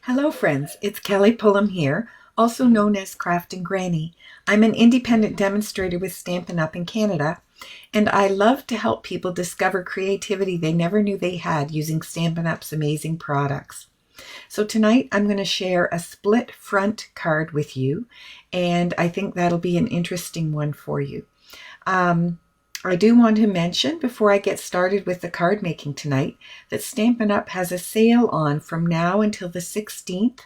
Hello friends, it's Kelly Pullum here, also known as Crafting Granny. I'm an independent demonstrator with Stampin' Up! In Canada, and I love to help people discover creativity they never knew they had using Stampin' Up's amazing products. So tonight I'm going to share a split front card with you, and I think that'll be an interesting one for you. I do want to mention before I get started with the card making tonight that Stampin' Up! Has a sale on from now until the 16th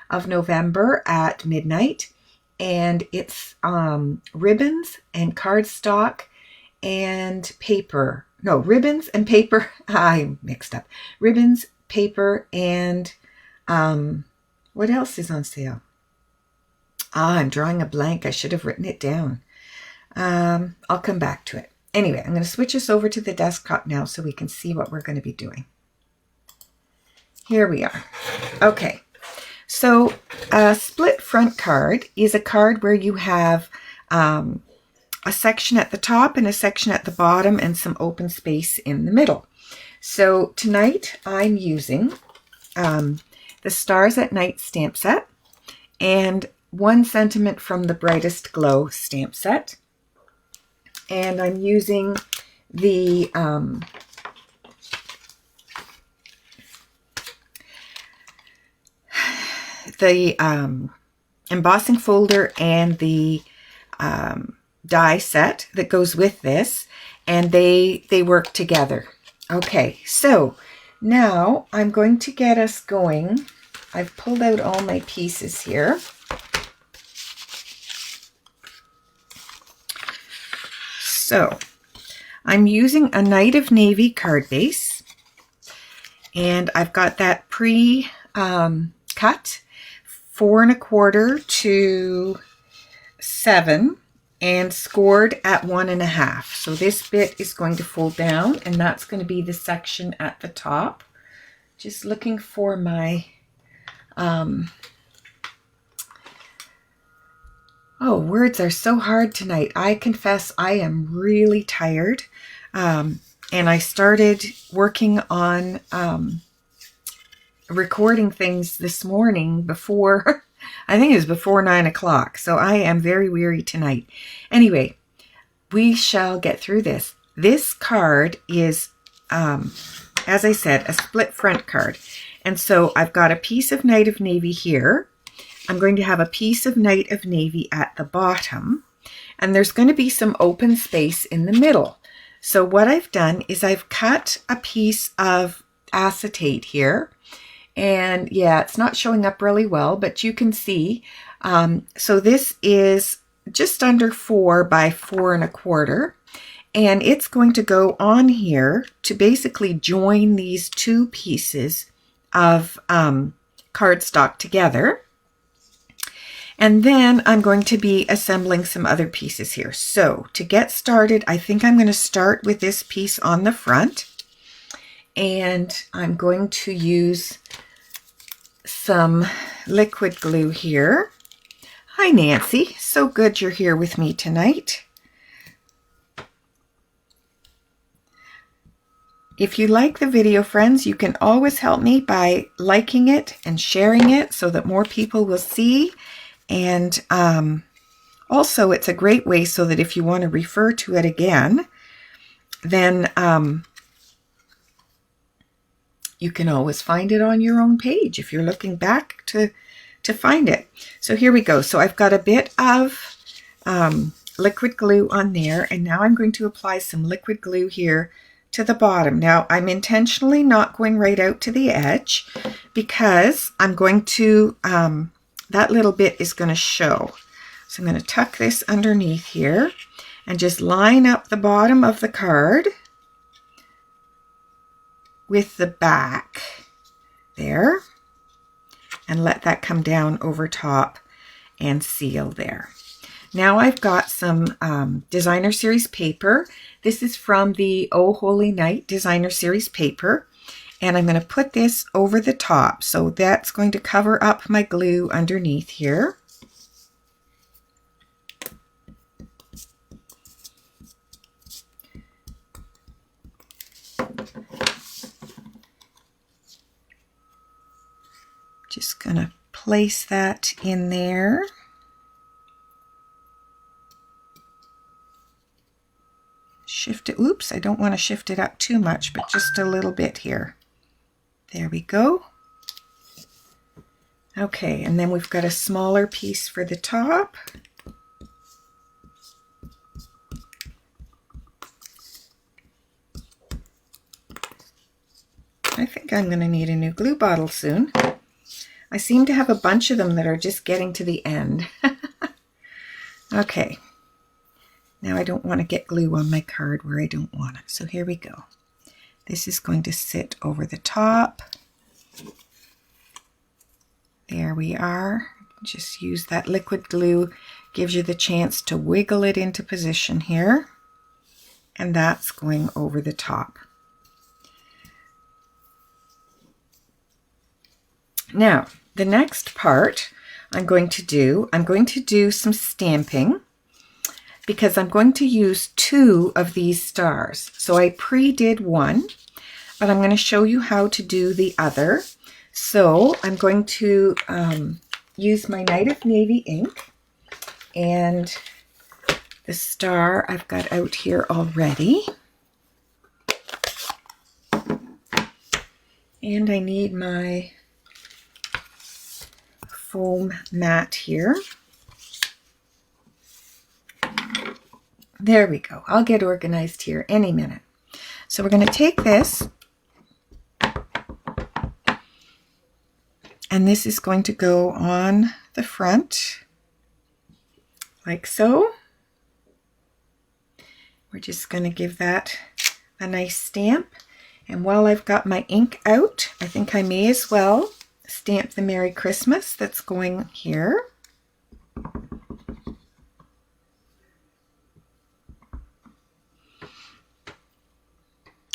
of November at midnight, and it's ribbons and cardstock and paper. No, ribbons and paper. I'm mixed up. Ribbons, paper, and what else is on sale? I'm drawing a blank. I should have written it down. I'll come back to it. Anyway, I'm going to switch us over to the desktop now so we can see what we're going to be doing. Here we are. Okay, so a split front card is a card where you have a section at the top and a section at the bottom and some open space in the middle. So tonight I'm using the Stars at Night stamp set and One Sentiment from the Brightest Glow Stamp Set. And I'm using the embossing folder and the die set that goes with this, and they work together. Okay, so now I'm going to get us going. I've pulled out all my pieces here. So I'm using a Night of Navy card base, and I've got that pre-cut 4 1/4 to 7 and scored at 1 1/2. So this bit is going to fold down, and that's going to be the section at the top. Just looking for my oh, words are so hard tonight. I confess I am really tired. And I started working on recording things this morning before, I think it was before 9 o'clock. So I am very weary tonight. Anyway, we shall get through this. This card is, as I said, a split front card. And so I've got a piece of Night of Navy here. I'm going to have a piece of Night of Navy at the bottom, and there's going to be some open space in the middle. So what I've done is I've cut a piece of acetate here, and yeah, it's not showing up really well, but you can see. So this is just under 4 by 4 1/4, and it's going to go on here to basically join these two pieces of cardstock together. And then I'm going to be assembling some other pieces here. So to get started, I think I'm going to start with this piece on the front. And I'm going to use some liquid glue here. Hi, Nancy. So good you're here with me tonight. If you like the video, friends, you can always help me by liking it and sharing it so that more people will see. And also it's a great way so that if you want to refer to it again, then you can always find it on your own page if you're looking back to find it. So here we go. So I've got a bit of liquid glue on there, and now I'm going to apply some liquid glue here to the bottom. Now I'm intentionally not going right out to the edge because I'm going to that little bit is going to show. So I'm going to tuck this underneath here and just line up the bottom of the card with the back there and let that come down over top and seal there. Now I've got some designer series paper. This is from the Oh Holy Night designer series paper. And I'm going to put this over the top. So that's going to cover up my glue underneath here. Just going place that in there. Shift it, oops, I don't want to shift it up too much, but just a little bit here. There we go. Okay, and then we've got a smaller piece for the top. I think I'm going to need a new glue bottle soon. I seem to have a bunch of them that are just getting to the end. Okay. Now I don't want to get glue on my card where I don't want it. So here we go. This is going to sit over the top. There we are. Just use that liquid glue. Gives you the chance to wiggle it into position here. And that's going over the top. Now, the next part I'm going to do some stamping, because I'm going to use 2 of these stars. So I pre-did one, but I'm going to show you how to do the other. So I'm going to use my Night of Navy ink, and the star I've got out here already. And I need my foam mat here. There we go. I'll get organized here any minute. So we're going to take this, and this is going to go on the front like so. We're just going to give that a nice stamp. And while I've got my ink out, I think I may as well stamp the Merry Christmas that's going here.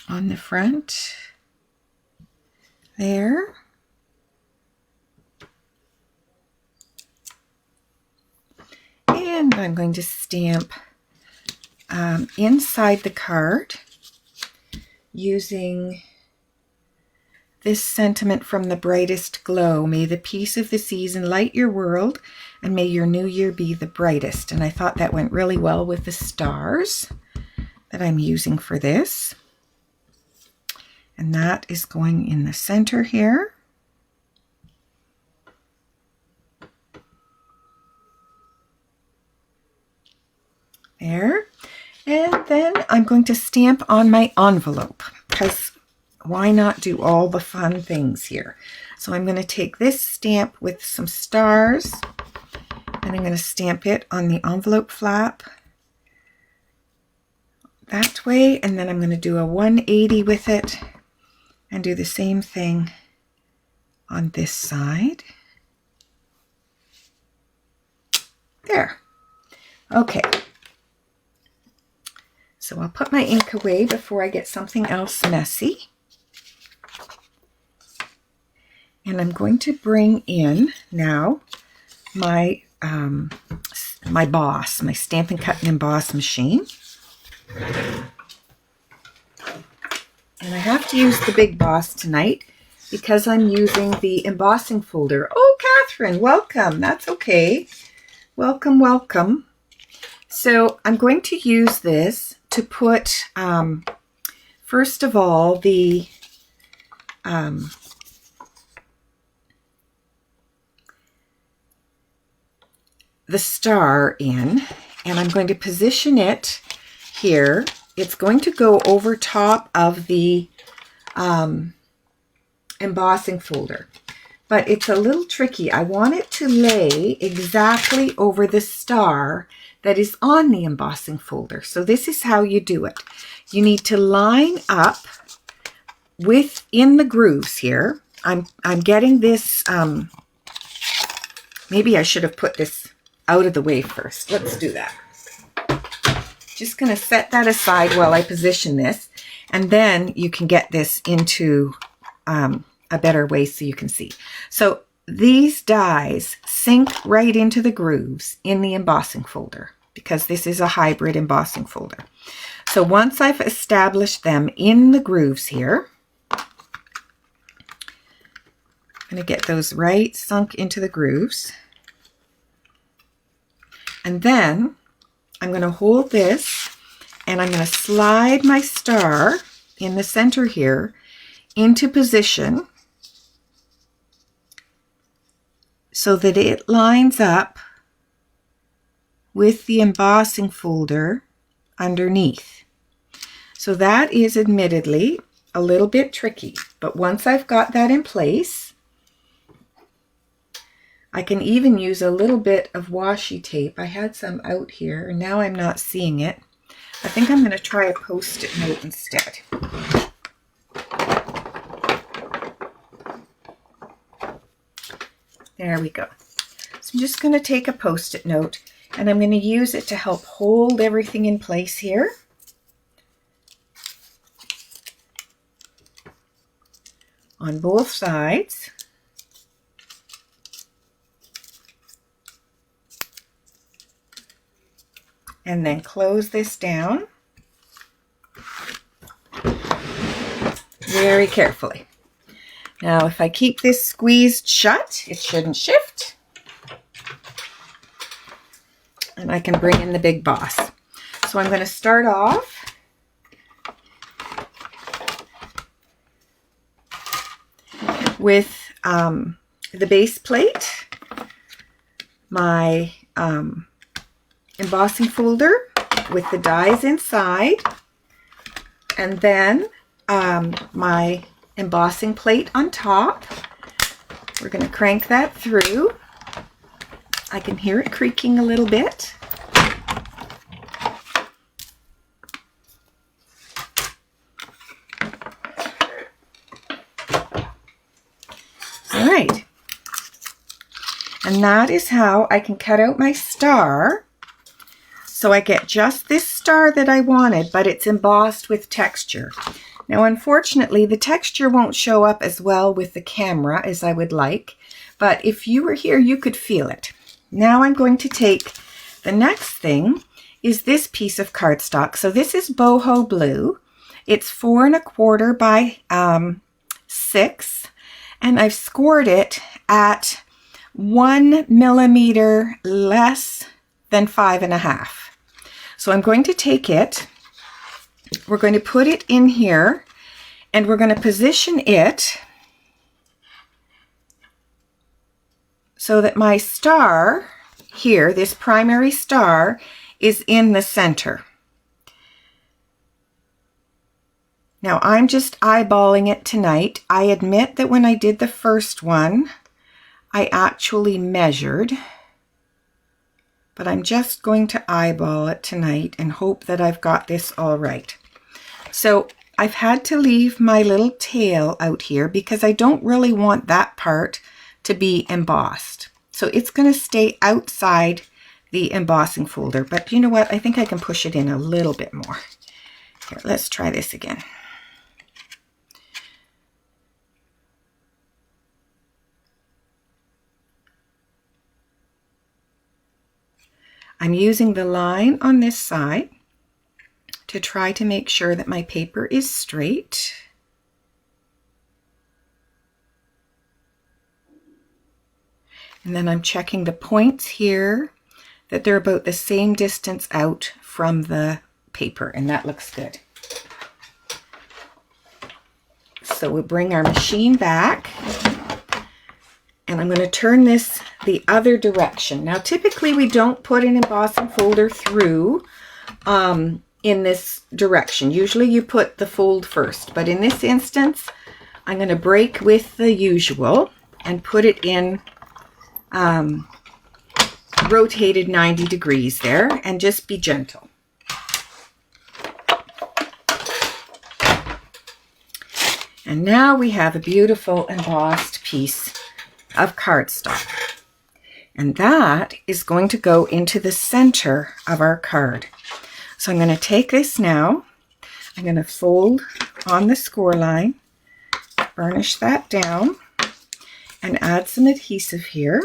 On the front there. And I'm going to stamp inside the card using this sentiment from the Brightest Glow. May the peace of the season light your world, and may your new year be the brightest. And I thought that went really well with the stars that I'm using for this. And that is going in the center here. There. And then I'm going to stamp on my envelope, because why not do all the fun things here? So I'm going to take this stamp with some stars, and I'm going to stamp it on the envelope flap that way, and then I'm going to do a 180 with it and do the same thing on this side. There. Okay. So I'll put my ink away before I get something else messy. And I'm going to bring in now my my Boss, my Stampin' Cut and Emboss machine. And I have to use the big Boss tonight because I'm using the embossing folder. Oh, Catherine, welcome. That's okay. Welcome, welcome. So I'm going to use this to put, first of all, the star in, and I'm going to position it here. It's going to go over top of the embossing folder, but it's a little tricky. I want it to lay exactly over the star that is on the embossing folder. So this is how you do it. You need to line up within the grooves here. I'm getting this, maybe I should have put this out of the way first. Let's do that. Just going to set that aside while I position this, and then you can get this into a better way so you can see. So these dies sink right into the grooves in the embossing folder because this is a hybrid embossing folder. So once I've established them in the grooves here, I'm going to get those right sunk into the grooves. And then I'm going to hold this and I'm going to slide my star in the center here into position so that it lines up with the embossing folder underneath. So that is admittedly a little bit tricky, but once I've got that in place, I can even use a little bit of washi tape. I had some out here and now I'm not seeing it. I think I'm going to try a Post-it note instead. There we go. So I'm just going to take a Post-it note and I'm going to use it to help hold everything in place here. On both sides. And then close this down very carefully. Now if I keep this squeezed shut, it shouldn't shift. And I can bring in the big boss. So I'm going to start off with the base plate, my embossing folder with the dies inside, and then my embossing plate on top. We're going to crank that through. I can hear it creaking a little bit. All right. And that is how I can cut out my star. So I get just this star that I wanted, but it's embossed with texture. Now, unfortunately, the texture won't show up as well with the camera as I would like, but if you were here, you could feel it. Now I'm going to take the next thing is this piece of cardstock. So this is boho blue. It's 4 1/4 by 6, and I've scored it at 1 millimeter less than 5.5. So I'm going to take it, we're going to put it in here, and we're going to position it so that my star here, this primary star, is in the center. Now I'm just eyeballing it tonight. I admit that when I did the first one, I actually measured, but I'm just going to eyeball it tonight and hope that I've got this all right. So I've had to leave my little tail out here because I don't really want that part to be embossed. So it's going to stay outside the embossing folder, but you know what? I think I can push it in a little bit more. Here, let's try this again. I'm using the line on this side to try to make sure that my paper is straight. And then I'm checking the points here, that they're about the same distance out from the paper, and that looks good. So we'll bring our machine back, and I'm going to turn this the other direction. Now typically we don't put an embossing folder through in this direction. Usually you put the fold first, but in this instance I'm going to break with the usual and put it in rotated 90 degrees there, and just be gentle. And now we have a beautiful embossed piece of cardstock, and that is going to go into the center of our card. So I'm going to take this now, I'm going to fold on the score line, burnish that down, and add some adhesive here.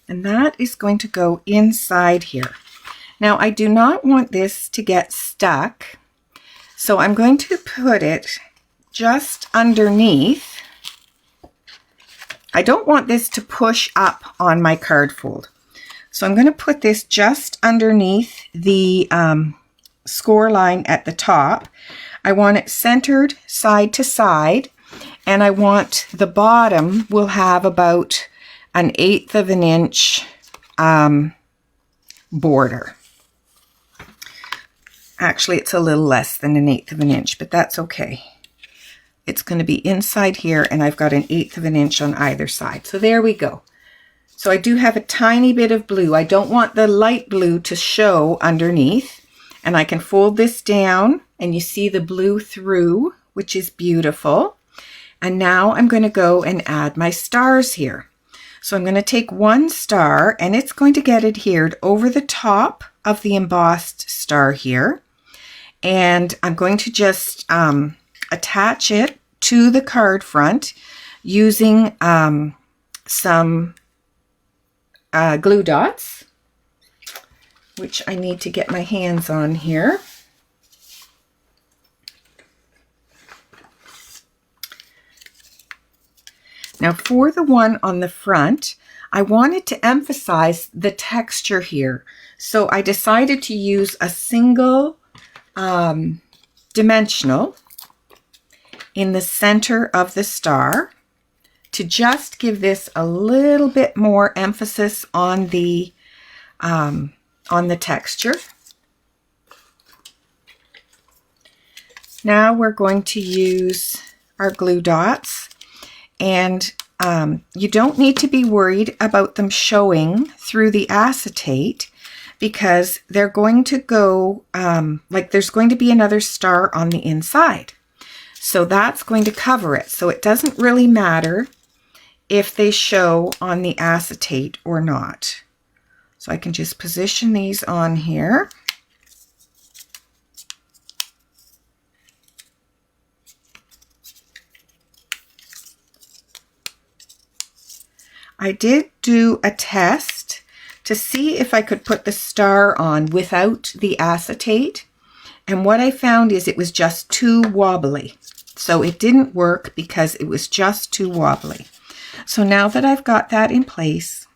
And that is going to go inside here. Now, I do not want this to get stuck, so I'm going to put it just underneath. I don't want this to push up on my card fold. So I'm going to put this just underneath the score line at the top. I want it centered side to side, and I want the bottom will have about 1/8 of an inch border. Actually, it's a little less than 1/8 of an inch, but that's okay. It's going to be inside here, and I've got 1/8 of an inch on either side. So there we go. So I do have a tiny bit of blue. I don't want the light blue to show underneath. And I can fold this down, and you see the blue through, which is beautiful. And now I'm going to go and add my stars here. So I'm going to take one star, and it's going to get adhered over the top of the embossed star here. And I'm going to just attach it to the card front using some glue dots, which I need to get my hands on here. Now for the one on the front, I wanted to emphasize the texture here. So I decided to use a single dimensional in the center of the star to just give this a little bit more emphasis on the texture. Now we're going to use our glue dots, and you don't need to be worried about them showing through the acetate, because they're going to go, like there's going to be another star on the inside. So that's going to cover it. So it doesn't really matter if they show on the acetate or not. So I can just position these on here. I did do a test to see if I could put the star on without the acetate, and what I found is it was just too wobbly. So it didn't work because it was just too wobbly. So now that I've got that in place,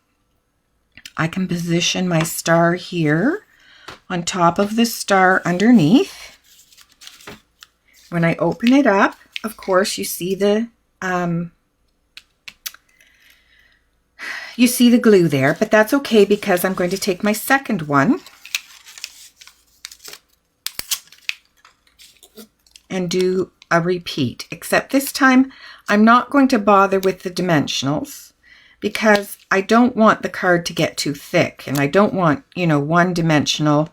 I can position my star here on top of the star underneath. When I open it up, of course, you see the glue there, but that's okay because I'm going to take my second one and do a repeat, except this time I'm not going to bother with the dimensionals because I don't want the card to get too thick, and I don't want, you know, one dimensional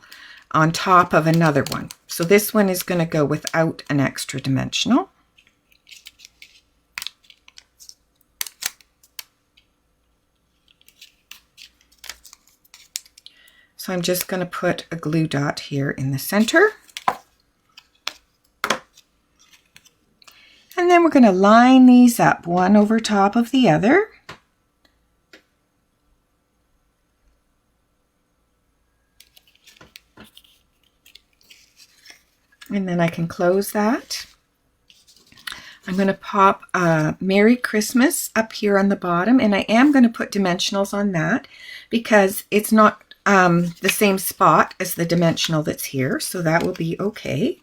on top of another one. So this one is going to go without an extra dimensional. So I'm just going to put a glue dot here in the center. And then we're going to line these up one over top of the other. And then I can close that. I'm going to pop Merry Christmas up here on the bottom, and I am going to put dimensionals on that because it's not the same spot as the dimensional that's here, so that will be okay.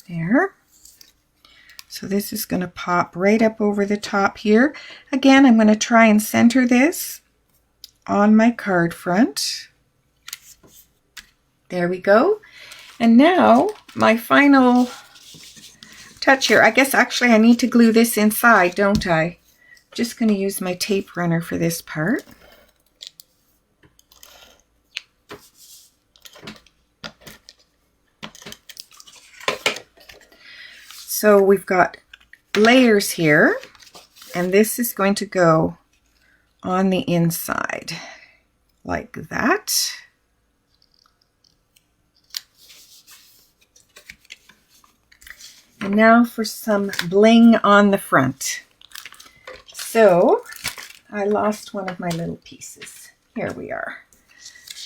There. So this is going to pop right up over the top here. Again, I'm going to try and center this on my card front. There we go. And now my final touch here. I guess actually I need to glue this inside, don't I? I'm just going to use my tape runner for this part. So we've got layers here, and this is going to go on the inside like that. And now for some bling on the front. So I lost one of my little pieces. Here we are.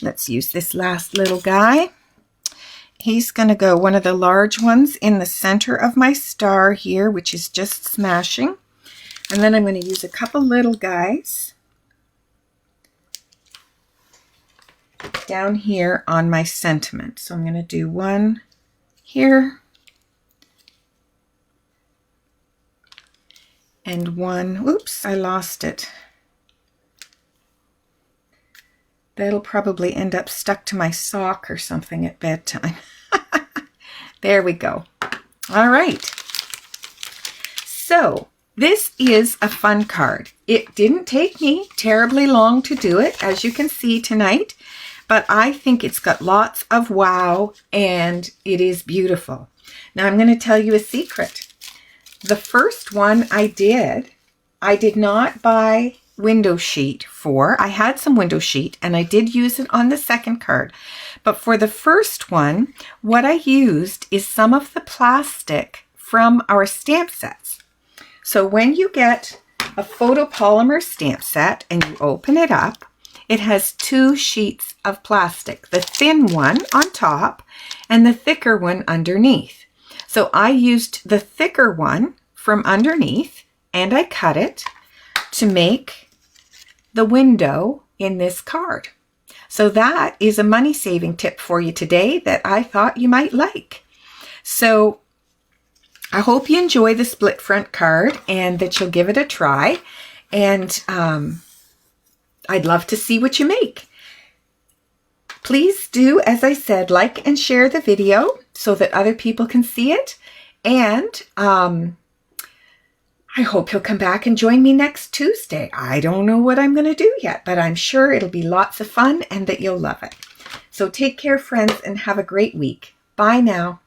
Let's use this last little guy. He's going to go one of the large ones in the center of my star here, which is just smashing. And then I'm going to use a couple little guys down here on my sentiment. So I'm going to do one here and one, oops, I lost it. That'll probably end up stuck to my sock or something at bedtime. There we go. All right. So this is a fun card. It didn't take me terribly long to do it, as you can see tonight, but I think it's got lots of wow and it is beautiful. Now I'm going to tell you a secret. The first one I did not buy window sheet for. I had some window sheet and I did use it on the second card. But for the first one, what I used is some of the plastic from our stamp sets. So when you get a photopolymer stamp set and you open it up, it has two sheets of plastic, the thin one on top and the thicker one underneath. So I used the thicker one from underneath and I cut it to make the window in this card. So that is a money saving tip for you today that I thought you might like. So I hope you enjoy the split front card and that you'll give it a try. And I'd love to see what you make. Please do, as I said, like and share the video so that other people can see it. And I hope you'll come back and join me next Tuesday. I don't know what I'm going to do yet, but I'm sure it'll be lots of fun and that you'll love it. So take care, friends, and have a great week. Bye now.